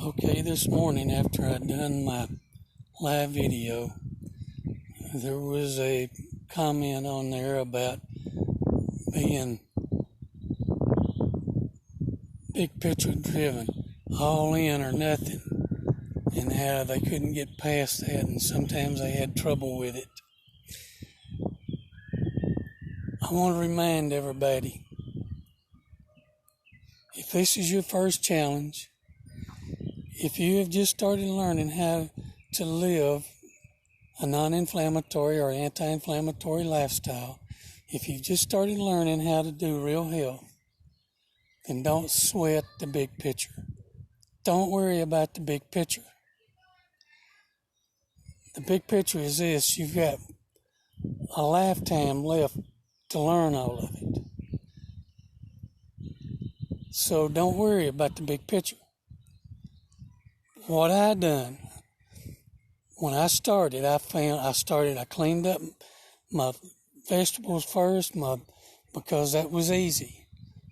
Okay, this morning after I'd done my live video, there was a comment on there about being big picture driven, all in or nothing, and how they couldn't get past that, and sometimes they had trouble with it. I want to remind everybody, if this is your first challenge, if you have just started learning how to live a non-inflammatory or anti-inflammatory lifestyle, if you've just started learning how to do real health, then don't sweat the big picture. Don't worry about the big picture. The big picture is this: you've got a lifetime left to learn all of it. So don't worry about the big picture. What I done, when I started, I cleaned up my vegetables first, because that was easy.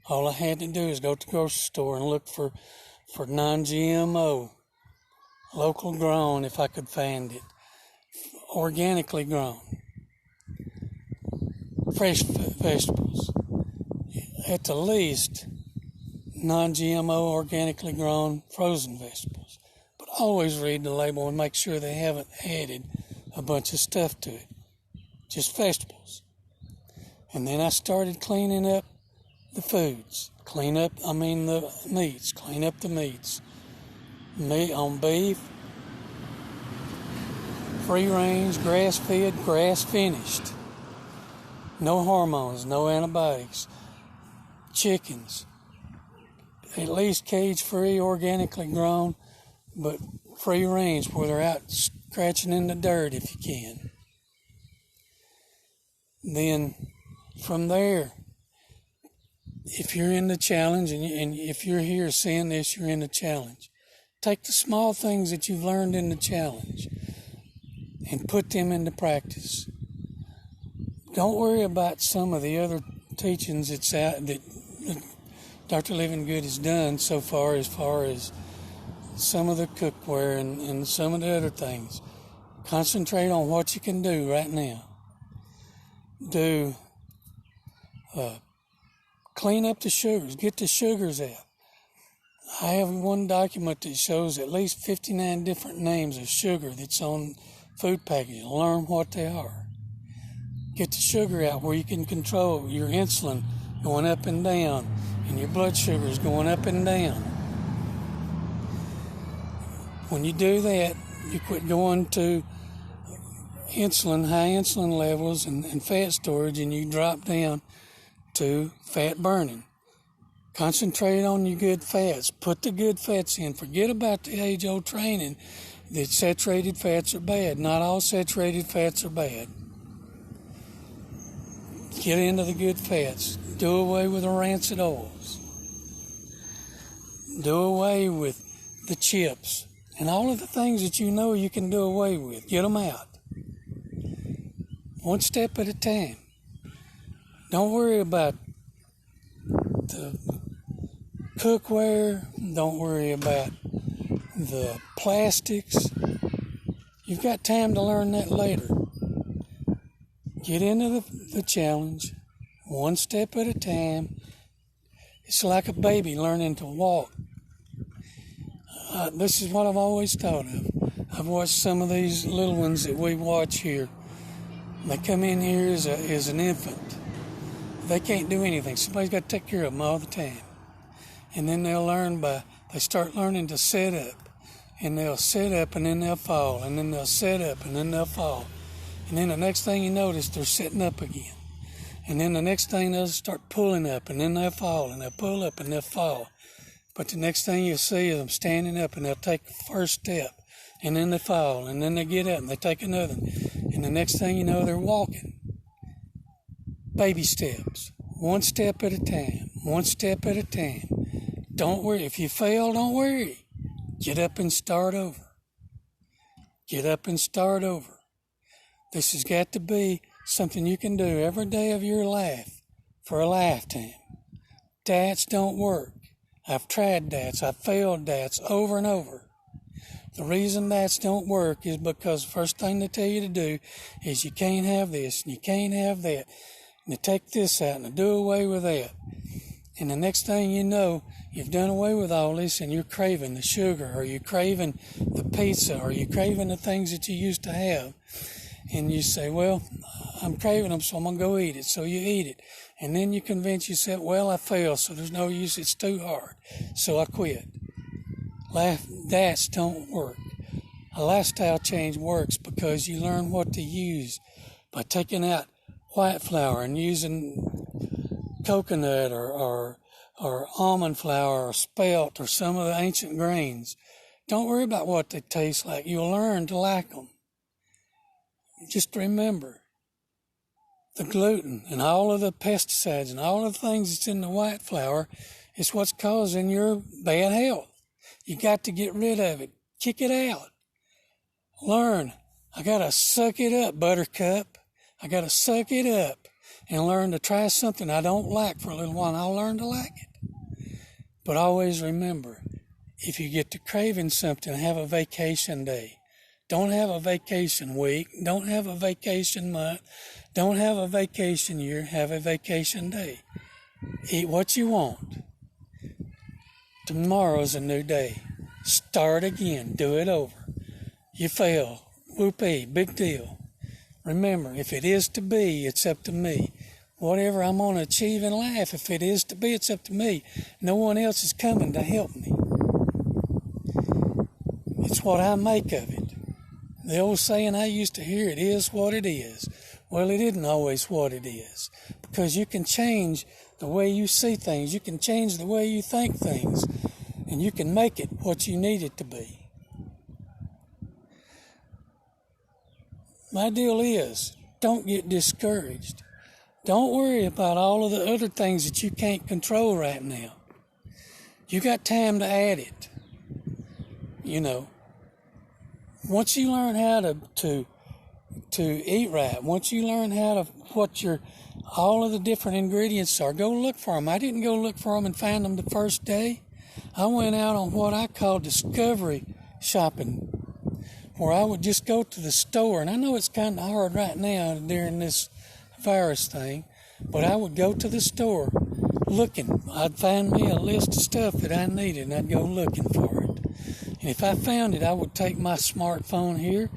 All I had to do is go to the grocery store and look for non-GMO, local grown if I could find it, organically grown, fresh vegetables, at the least non-GMO, organically grown, frozen vegetables. But always read the label and make sure they haven't added a bunch of stuff to it. Just vegetables. And then I started cleaning up the foods. Clean up the meats. Meat on beef, free range, grass fed, grass finished. No hormones, no antibiotics. Chickens, at least cage-free, organically grown, but free range where they're out scratching in the dirt if you can. Then from there, if you're in the challenge, and if you're here seeing this, you're in the challenge, take the small things that you've learned in the challenge and put them into practice. Don't worry about some of the other teachings that Dr. Living Good has done so far, as some of the cookware and some of the other things. Concentrate on what you can do right now. Clean up the sugars. Get the sugars out. I have one document that shows at least 59 different names of sugar that's on food packages. Learn what they are. Get the sugar out where you can control your insulin going up and down, and your blood sugars going up and down. When you do that, you quit going to high insulin levels and fat storage, and you drop down to fat burning. Concentrate on your good fats. Put the good fats in. Forget about the age-old training that saturated fats are bad. Not all saturated fats are bad. Get into the good fats. Do away with the rancid oils. Do away with the chips. And all of the things that you know you can do away with. Get them out. One step at a time. Don't worry about the cookware. Don't worry about the plastics. You've got time to learn that later. Get into the challenge, one step at a time. It's like a baby learning to walk. This is what I've always thought of. I've watched some of these little ones that we watch here. They come in here as an infant. They can't do anything. Somebody's got to take care of them all the time. And then they start learning to sit up. And they'll sit up and then they'll fall. And then they'll sit up and then they'll fall. And then the next thing you notice, they're sitting up again. And then the next thing they'll start pulling up, and then they'll fall, and they'll pull up, and they'll fall. But the next thing you'll see is them standing up, and they'll take the first step, and then they fall, and then they get up, and they take another. And the next thing you know, they're walking. Baby steps. One step at a time. One step at a time. Don't worry. If you fail, don't worry. Get up and start over. Get up and start over. This has got to be something you can do every day of your life for a lifetime. Diets don't work. I've tried diets. I've failed diets over and over. The reason that don't work is because the first thing they tell you to do is you can't have this and you can't have that. And they take this out and they do away with that. And the next thing you know, you've done away with all this and you're craving the sugar, or you're craving the pizza, or you're craving the things that you used to have. And you say, well, I'm craving them, so I'm going to go eat it. So you eat it. And then you convince yourself, well, I failed, so there's no use. It's too hard. So I quit. That don't work. A lifestyle change works because you learn what to use by taking out white flour and using coconut or almond flour or spelt or some of the ancient grains. Don't worry about what they taste like. You'll learn to like them. Just remember, the gluten and all of the pesticides and all of the things that's in the white flour is what's causing your bad health. You got to get rid of it. Kick it out. Learn. I got to suck it up, Buttercup. I got to suck it up and learn to try something I don't like for a little while, and I'll learn to like it. But always remember, if you get to craving something, have a vacation day. Don't have a vacation week. Don't have a vacation month. Don't have a vacation year. Have a vacation day. Eat what you want. Tomorrow's a new day. Start again. Do it over. You fail. Whoopee. Big deal. Remember, if it is to be, it's up to me. Whatever I'm going to achieve in life, if it is to be, it's up to me. No one else is coming to help me. It's what I make of it. The old saying I used to hear, it is what it is. Well, it isn't always what it is, because you can change the way you see things. You can change the way you think things, and you can make it what you need it to be. My deal is, don't get discouraged. Don't worry about all of the other things that you can't control right now. You got time to add it. You know, once you learn how to eat right, once you learn how to all of the different ingredients are, go look for them. I didn't go look for them and find them the first day. I went out on what I call discovery shopping, where I would just go to the store, and I know it's kind of hard right now during this virus thing, but I would go to the store looking. I'd find me a list of stuff that I needed, and I'd go looking for it. And if I found it, I would take my smartphone here,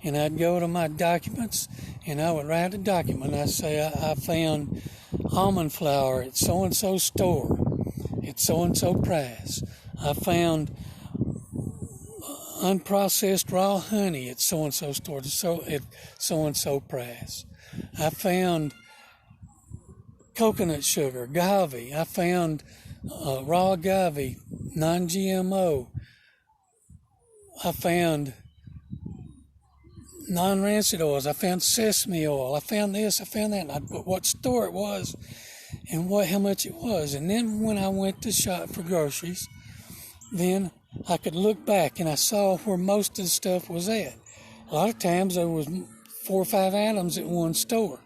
and I'd go to my documents, and I would write a document. I'd say, I found almond flour at so-and-so store at so-and-so price. I found unprocessed raw honey at so-and-so store at so-and-so price. I found coconut sugar, agave. I found raw agave, non-GMO. I found non-rancid oils. I found sesame oil. I found this. I found that. And I'd put what store it was and how much it was. And then when I went to shop for groceries, then I could look back and I saw where most of the stuff was at. A lot of times there was 4 or 5 items at one store.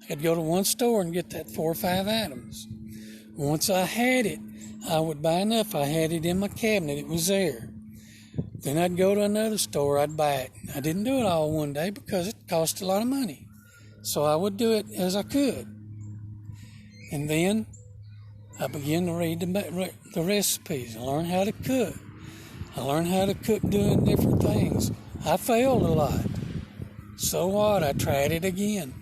I could go to one store and get that 4 or 5 items. Once I had it, I would buy enough. I had it in my cabinet. It was there. Then I'd go to another store. I'd buy it. I didn't do it all one day because it cost a lot of money. So I would do it as I could. And then I began to read the recipes. I learned how to cook. I learned how to cook doing different things. I failed a lot. So what? I tried it again.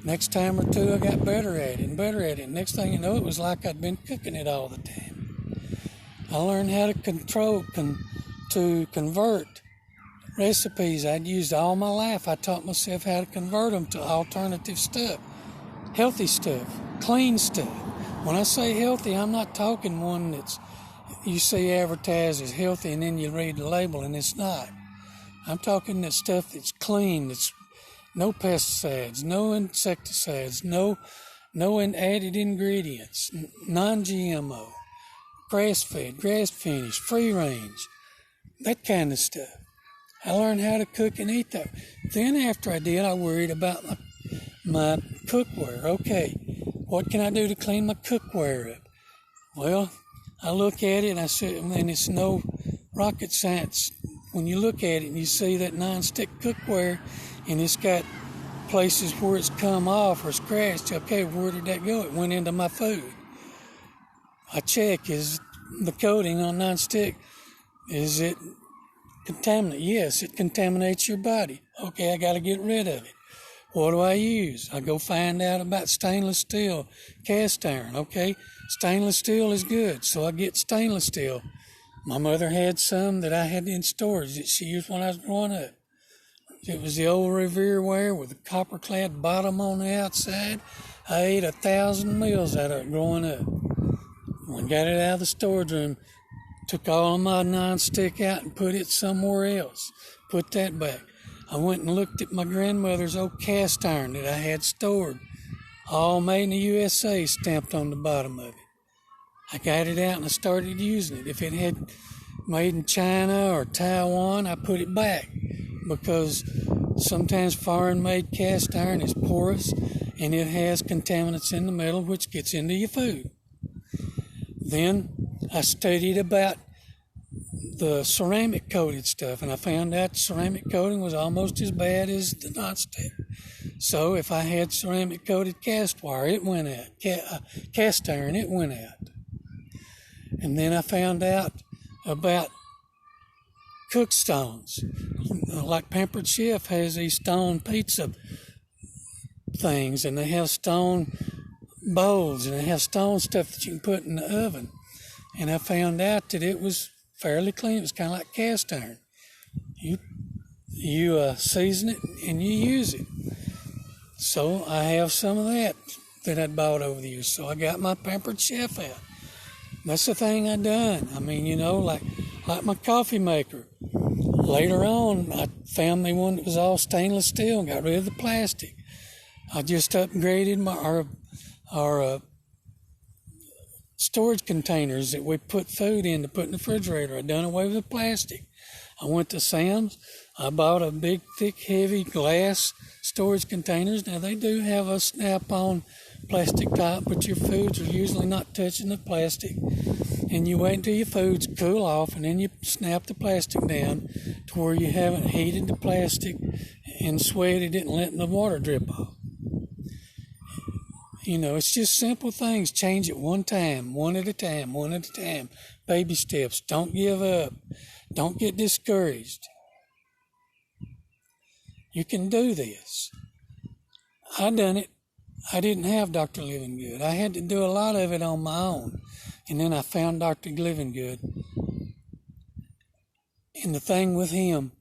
Next time or two, I got better at it and better at it. Next thing you know, it was like I'd been cooking it all the time. I learned how to convert recipes I'd used all my life. I taught myself how to convert them to alternative stuff, healthy stuff, clean stuff. When I say healthy, I'm not talking one that's you see advertised as healthy and then you read the label and it's not. I'm talking that stuff that's clean, that's no pesticides, no insecticides, no added ingredients, non-GMO, grass-fed, grass-finished, free-range, that kind of stuff. I learned how to cook and eat that. Then after I did, I worried about my cookware. Okay, what can I do to clean my cookware up? Well, I look at it and I said, and it's no rocket science when you look at it and you see that non-stick cookware and it's got places where it's come off or scratched, okay, where did that go? It went into my food. I check, is the coating on non-stick, is it contaminated? Yes, it contaminates your body. Okay, I got to get rid of it. What do I use? I go find out about stainless steel, cast iron. Okay, stainless steel is good, so I get stainless steel. My mother had some that I had in storage that she used when I was growing up. It was the old Revere ware with a copper-clad bottom on the outside. I ate 1,000 meals out of it growing up. When I got it out of the storage room, took all of my non-stick out and put it somewhere else. Put that back. I went and looked at my grandmother's old cast iron that I had stored, all made in the USA, stamped on the bottom of it. I got it out and I started using it. If it had made in China or Taiwan, I put it back, because sometimes foreign-made cast iron is porous and it has contaminants in the metal which gets into your food. Then I studied about the ceramic coated stuff, and I found out ceramic coating was almost as bad as the non-stick. So if I had ceramic coated cast wire, it went out. Cast iron, it went out. And then I found out about cook stones. Like Pampered Chef has these stone pizza things, and they have stone bowls, and they have stone stuff that you can put in the oven. And I found out that it was fairly clean. It was kind of like cast iron. You season it and you use it. So I have some of that I'd bought over the years. So I got my Pampered Chef out. That's the thing I done. I mean, like my coffee maker. Later on, I found me one that was all stainless steel and got rid of the plastic. I just upgraded our storage containers that we put food in to put in the refrigerator. I done away with the plastic. I went to Sam's. I bought a big, thick, heavy glass storage containers. Now, they do have a snap-on plastic top, but your foods are usually not touching the plastic. And you wait until your foods cool off, and then you snap the plastic down to where you haven't heated the plastic and sweated it and letting the water drip off. It's just simple things. Change it one time, one at a time. Baby steps. Don't give up. Don't get discouraged. You can do this. I done it. I didn't have Dr. Living Good. I had to do a lot of it on my own. And then I found Dr. Living Good. And the thing with him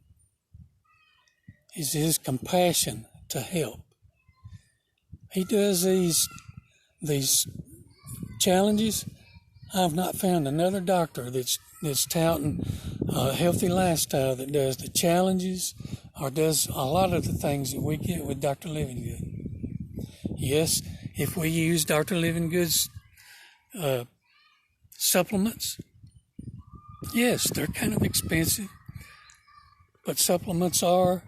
is his compassion to help. He does these challenges. I've not found another doctor that's touting a healthy lifestyle that does the challenges or does a lot of the things that we get with Dr. Living Good. Yes, if we use Dr. Living Good's supplements, yes, they're kind of expensive, but supplements are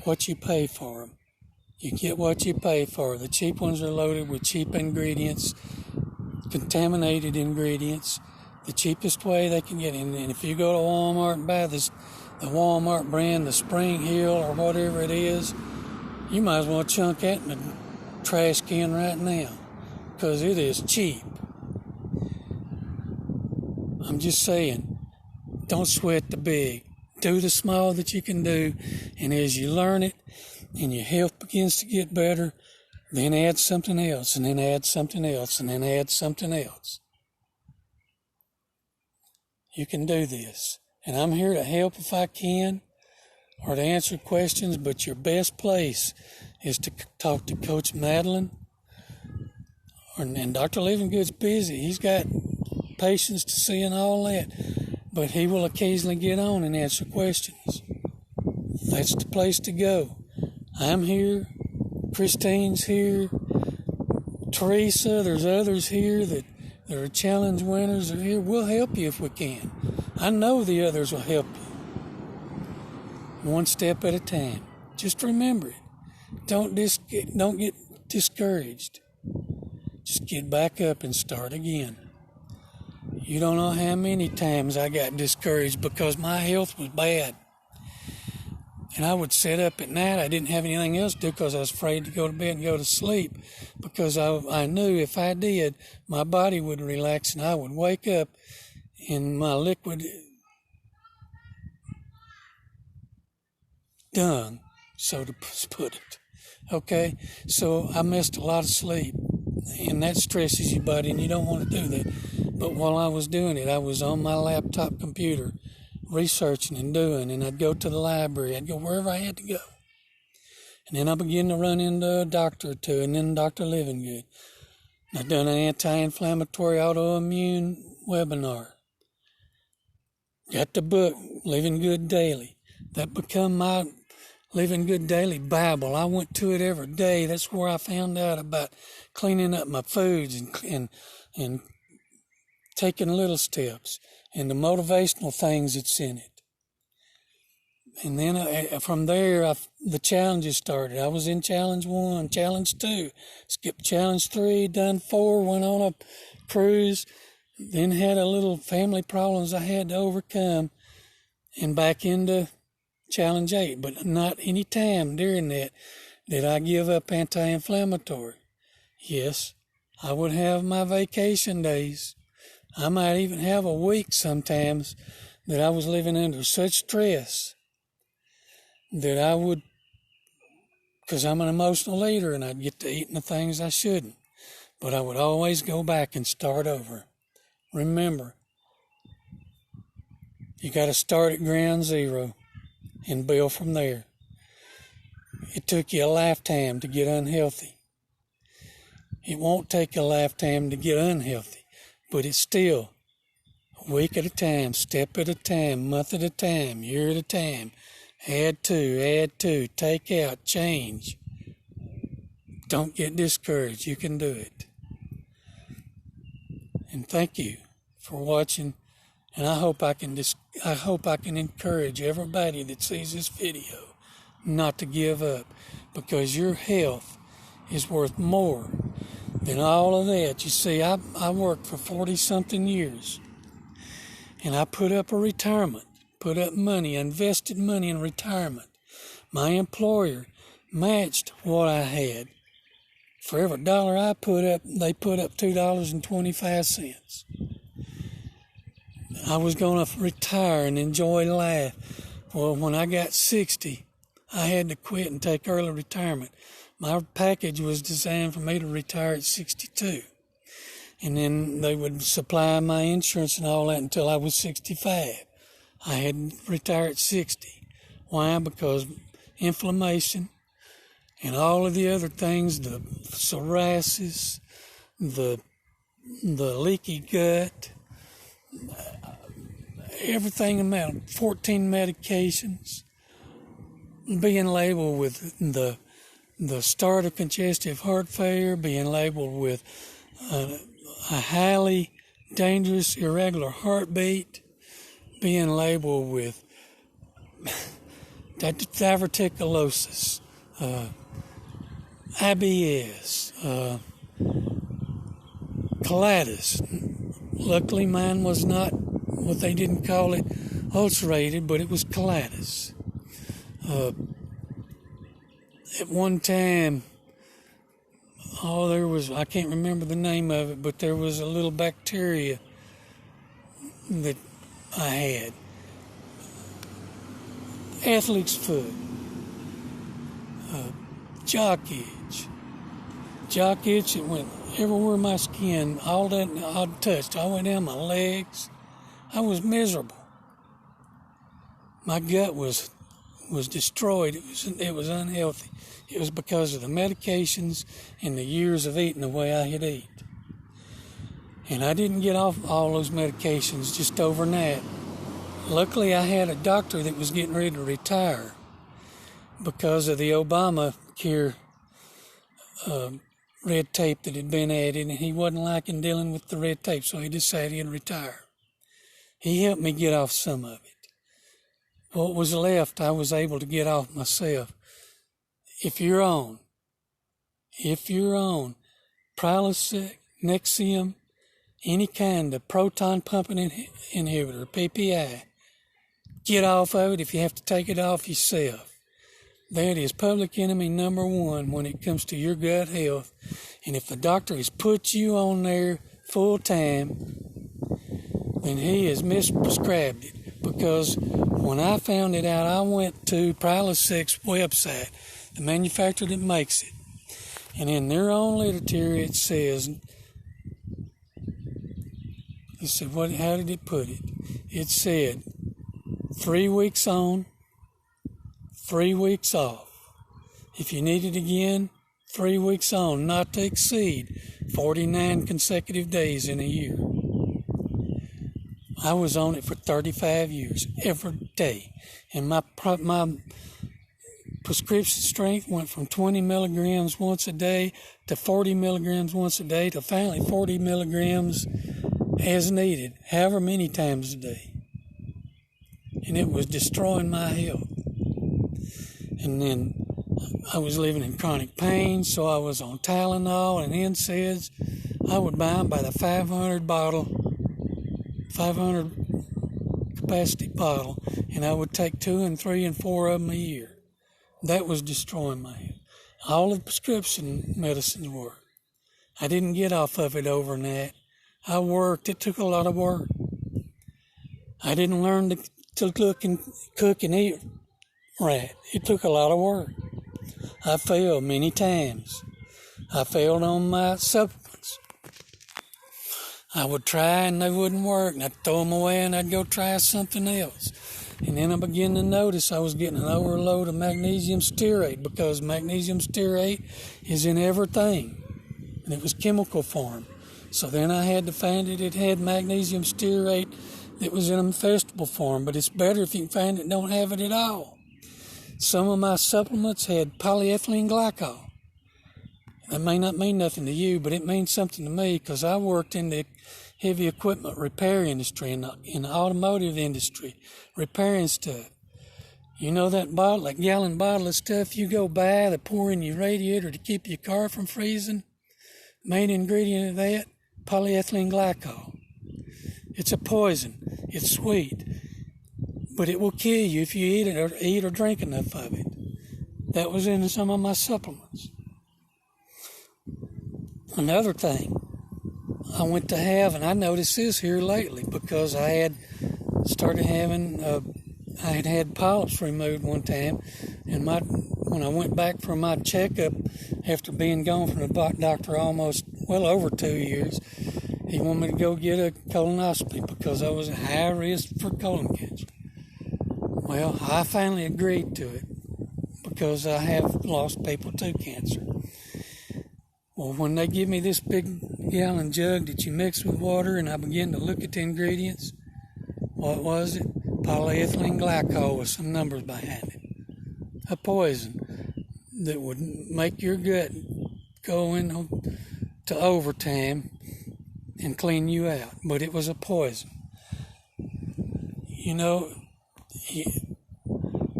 what you pay for them. You get what you pay for. The cheap ones are loaded with cheap ingredients, contaminated ingredients, the cheapest way they can get in. And if you go to Walmart and buy the Walmart brand, the Spring Hill or whatever it is, you might as well chunk that in the trash can right now, because it is cheap. I'm just saying, don't sweat the big. Do the small that you can do, and as you learn it, and your health begins to get better, then add something else, and then add something else, and then add something else. You can do this. And I'm here to help if I can, or to answer questions, but your best place is to talk to Coach Madeline. And Dr. Living Good's busy. He's got patients to see and all that, but he will occasionally get on and answer questions. That's the place to go. I'm here, Christine's here, Teresa, there's others here that are challenge winners are here. We'll help you if we can. I know the others will help you. One step at a time. Just remember it. Don't get discouraged. Just get back up and start again. You don't know how many times I got discouraged because my health was bad. And I would sit up at night. I didn't have anything else to do because I was afraid to go to bed and go to sleep, because I knew if I did, my body would relax and I would wake up and my liquid done, so to put it. Okay? So I missed a lot of sleep, and that stresses your body, and you don't want to do that. But while I was doing it, I was on my laptop computer researching and doing, and I'd go to the library. I'd go wherever I had to go. And then I began to run into a doctor or two, and then Dr. Living Good. I'd done an anti-inflammatory autoimmune webinar. Got the book, Living Good Daily. That become my Living Good Daily Bible. I went to it every day. That's where I found out about cleaning up my foods and taking little steps and the motivational things that's in it. And then from there, the challenges started. I was in challenge 1, challenge 2, skipped challenge 3, done 4, went on a cruise, then had a little family problems I had to overcome, and back into challenge 8. But not any time during that did I give up anti-inflammatory. Yes, I would have my vacation days. I might even have a week sometimes that I was living under such stress that I would, because I'm an emotional leader and I'd get to eating the things I shouldn't, but I would always go back and start over. Remember, you got to start at ground zero and build from there. It took you a lifetime to get unhealthy. It won't take a lifetime to get unhealthy, but it's still a week at a time, step at a time, month at a time, year at a time. Add to, take out, change. Don't get discouraged. You can do it. And thank you for watching. And I hope I can encourage everybody that sees this video not to give up, because your health is worth more than all of that. You see, I worked for 40-something years, and I put up a retirement, put up money, invested money in retirement. My employer matched what I had. For every dollar I put up, they put up $2.25. I was going to retire and enjoy life. Well, when I got 60, I had to quit and take early retirement. My package was designed for me to retire at 62. And then they would supply my insurance and all that until I was 65. I had to retire at 60. Why? Because inflammation and all of the other things, the psoriasis, the leaky gut, everything about 14 medications, being labeled with the start of congestive heart failure, being labeled with a highly dangerous irregular heartbeat, being labeled with diverticulosis, IBS, colitis. Luckily, mine was not what they didn't call it ulcerated, but it was colitis. At one time, I can't remember the name of it, but there was a little bacteria that I had. Athlete's foot, jock itch. Jock itch, it went everywhere my skin, all that I touched. I went down my legs. I was miserable. My gut was destroyed. It was unhealthy. It was because of the medications and the years of eating the way I had eaten. And I didn't get off all those medications just overnight. Luckily, I had a doctor that was getting ready to retire because of the Obamacare red tape that had been added, and he wasn't liking dealing with the red tape, so he decided he'd retire. He helped me get off some of it. What was left, I was able to get off myself. If you're on Prilosec, Nexium, any kind of proton pumping inhibitor, PPI. Get off of it if you have to take it off yourself. That is public enemy number one when it comes to your gut health. And if the doctor has put you on there full time, then he has misprescribed it. Because when I found it out, I went to Prilosec's website, the manufacturer that makes it. And in their own literature, it says, how did it put it? It said 3 weeks on, 3 weeks off. If you need it again, 3 weeks on, not to exceed 49 consecutive days in a year. I was on it for 35 years, every day. And my prescription strength went from 20 milligrams once a day to 40 milligrams once a day to finally 40 milligrams as needed, however many times a day. And it was destroying my health. And then I was living in chronic pain, so I was on Tylenol and NSAIDs. I would buy them by the 500 capacity bottle, and I would take 2 and 3 and 4 of them a year. That was destroying my health. All the prescription medicines were. I didn't get off of it overnight. I worked. It took a lot of work. I didn't learn to cook and eat right. It took a lot of work. I failed many times. I failed on my supplements. I would try and they wouldn't work, and I'd throw them away and I'd go try something else. And then I began to notice I was getting an overload of magnesium stearate, because magnesium stearate is in everything, and it was chemical form. So then I had to find it had magnesium stearate that was in a vegetable form, but it's better if you can find it don't have it at all. Some of my supplements had polyethylene glycol. That may not mean nothing to you, but it means something to me, because I worked in the heavy equipment repair industry, in the automotive industry, repairing stuff. You know that gallon bottle of stuff you go buy to pour in your radiator to keep your car from freezing? Main ingredient of that, polyethylene glycol. It's a poison. It's sweet, but it will kill you if you eat or drink enough of it. That was in some of my supplements. Another thing I went to have, and I noticed this here lately, because I had started having, I had polyps removed one time, and when I went back for my checkup after being gone from the doctor almost over 2 years, he wanted me to go get a colonoscopy because I was at high risk for colon cancer. Well, I finally agreed to it because I have lost people to cancer. Well, when they give me this big gallon jug that you mix with water, and I begin to look at the ingredients, what was it? Polyethylene glycol with some numbers behind it. A poison that would make your gut go into overtime and clean you out. But it was a poison. You know,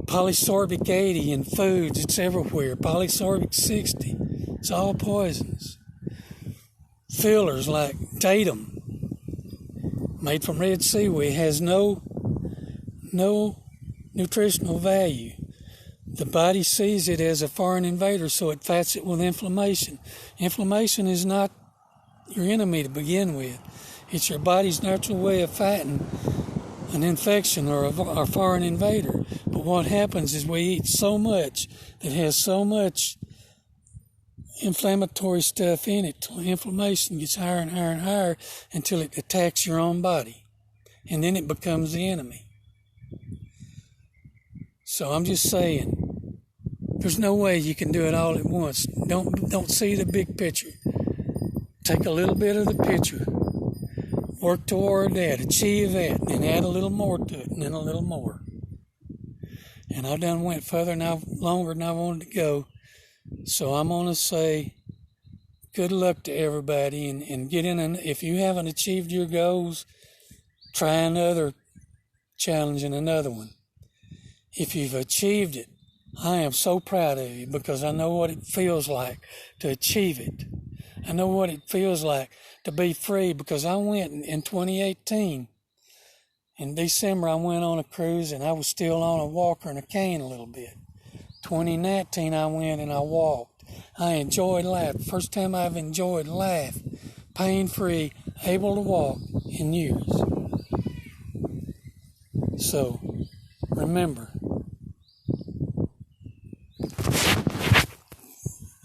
polysorbic 80 in foods, it's everywhere. Polysorbic 60. It's all poisons. Fillers like datum, made from red seaweed, has no nutritional value. The body sees it as a foreign invader, so it fights it with inflammation. Inflammation is not your enemy to begin with. It's your body's natural way of fighting an infection or a foreign invader. But what happens is we eat so much that has so much inflammatory stuff in it till inflammation gets higher and higher and higher until it attacks your own body, and then it becomes the enemy. So I'm just saying, there's no way you can do it all at once. Don't see the big picture. Take a little bit of the picture, work toward that, achieve that, and then add a little more to it, and then a little more. And I done went further and longer than I wanted to go. So I'm going to say good luck to everybody, and get in. And if you haven't achieved your goals, try another challenge and another one. If you've achieved it, I am so proud of you, because I know what it feels like to achieve it. I know what it feels like to be free, because I went in 2018. In December, I went on a cruise, and I was still on a walker and a cane a little bit. 2019, I went and I walked. I enjoyed life. First time I've enjoyed life, pain-free, able to walk in years. So, remember,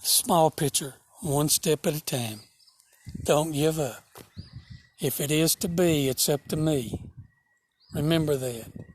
small picture, one step at a time. Don't give up. If it is to be, it's up to me. Remember that.